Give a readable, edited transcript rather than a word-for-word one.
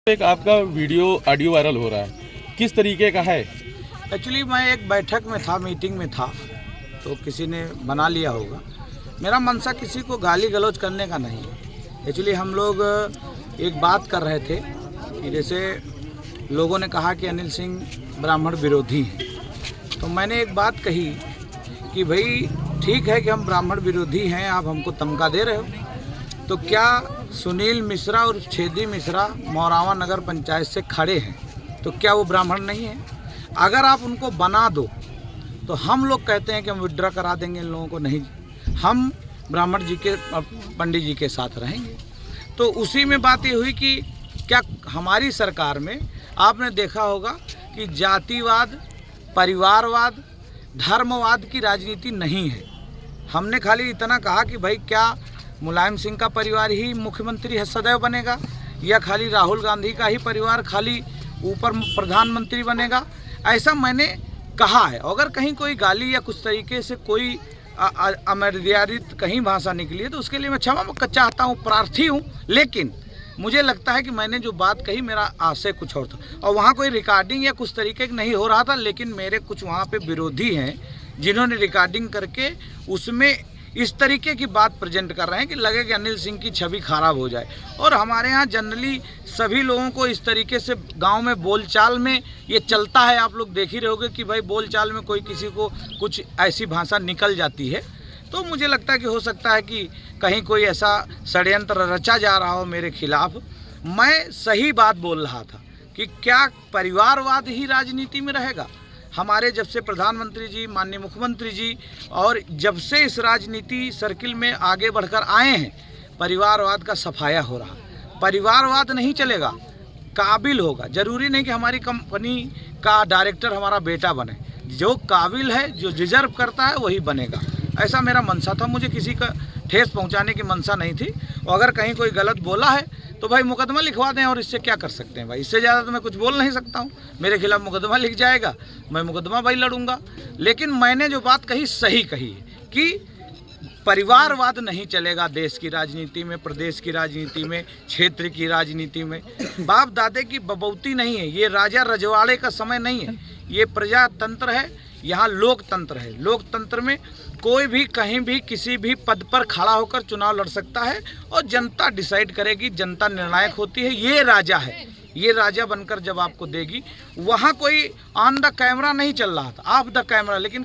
एक आपका video audio viral हो रहा है, किस तरीके का है? एक्चुअली मैं एक बैठक में था, मीटिंग में था, तो किसी ने बना लिया होगा। मेरा मनसा किसी को गाली गलौज करने का नहीं है। एक्चुअली हम लोग एक बात कर रहे थे कि जैसे लोगों ने कहा कि अनिल सिंह ब्राह्मण विरोधी हैं, तो मैंने एक बात कही कि भाई ठीक है कि हम ब्राह्मण विरोधी हैं, आप हमको तमगा दे रहे हो, तो क्या सुनील मिश्रा और छेदी मिश्रा मौरावा नगर पंचायत से खड़े हैं, तो क्या वो ब्राह्मण नहीं है? अगर आप उनको बना दो तो हम लोग कहते हैं कि हम विड्रा करा देंगे इन लोगों को। नहीं, हम ब्राह्मण जी के पंडित जी के साथ रहेंगे। तो उसी में बात ये हुई कि क्या हमारी सरकार में आपने देखा होगा कि जातिवाद, परिवारवाद, धर्मवाद की राजनीति नहीं है। हमने खाली इतना कहा कि भाई क्या मुलायम सिंह का परिवार ही मुख्यमंत्री है सदैव बनेगा, या खाली राहुल गांधी का ही परिवार खाली ऊपर प्रधानमंत्री बनेगा, ऐसा मैंने कहा है। अगर कहीं कोई गाली या कुछ तरीके से कोई अमर्यादित कहीं भाषा निकली है तो उसके लिए मैं क्षमा चाहता हूँ, प्रार्थी हूँ। लेकिन मुझे लगता है कि मैंने जो बात कही मेरा आशय कुछ और था, और वहाँ कोई रिकॉर्डिंग या कुछ तरीके नहीं हो रहा था, लेकिन मेरे कुछ वहाँ पे विरोधी हैं जिन्होंने रिकॉर्डिंग करके उसमें इस तरीके की बात प्रेजेंट कर रहे हैं कि लगे कि अनिल सिंह की छवि खराब हो जाए। और हमारे यहाँ जनरली सभी लोगों को इस तरीके से गांव में बोलचाल में ये चलता है। आप लोग देख ही रहोगे कि भाई बोलचाल में कोई किसी को कुछ ऐसी भाषा निकल जाती है। तो मुझे लगता है कि हो सकता है कि कहीं कोई ऐसा षड्यंत्र रचा जा रहा हो मेरे खिलाफ। मैं सही बात बोल रहा था कि क्या परिवारवाद ही राजनीति में रहेगा? हमारे जब से प्रधानमंत्री जी, माननीय मुख्यमंत्री जी, और जब से इस राजनीति सर्किल में आगे बढ़कर आए हैं, परिवारवाद का सफाया हो रहा। परिवारवाद नहीं चलेगा, काबिल होगा। जरूरी नहीं कि हमारी कंपनी का डायरेक्टर हमारा बेटा बने, जो काबिल है, जो डिजर्व करता है वही बनेगा। ऐसा मेरा मनसा था, मुझे किसी का ठेस पहुंचाने की मनसा नहीं थी। और अगर कहीं कोई गलत बोला है तो भाई मुकदमा लिखवा दें, और इससे क्या कर सकते हैं भाई? इससे ज़्यादा तो मैं कुछ बोल नहीं सकता हूँ। मेरे खिलाफ मुकदमा लिख जाएगा, मैं मुकदमा भाई लड़ूंगा। लेकिन मैंने जो बात कही सही कही है कि परिवारवाद नहीं चलेगा देश की राजनीति में, प्रदेश की राजनीति में, क्षेत्र की राजनीति में। बाप दादे की बबौती नहीं है, ये राजा रजवाड़े का समय नहीं है, ये प्रजातंत्र है, यहाँ लोकतंत्र है। लोकतंत्र में कोई भी कहीं भी किसी भी पद पर खड़ा होकर चुनाव लड़ सकता है, और जनता डिसाइड करेगी, जनता निर्णायक होती है। ये राजा है, ये राजा बनकर जब आपको देगी। वहाँ कोई ऑन द कैमरा नहीं चल रहा था, ऑफ द कैमरा, लेकिन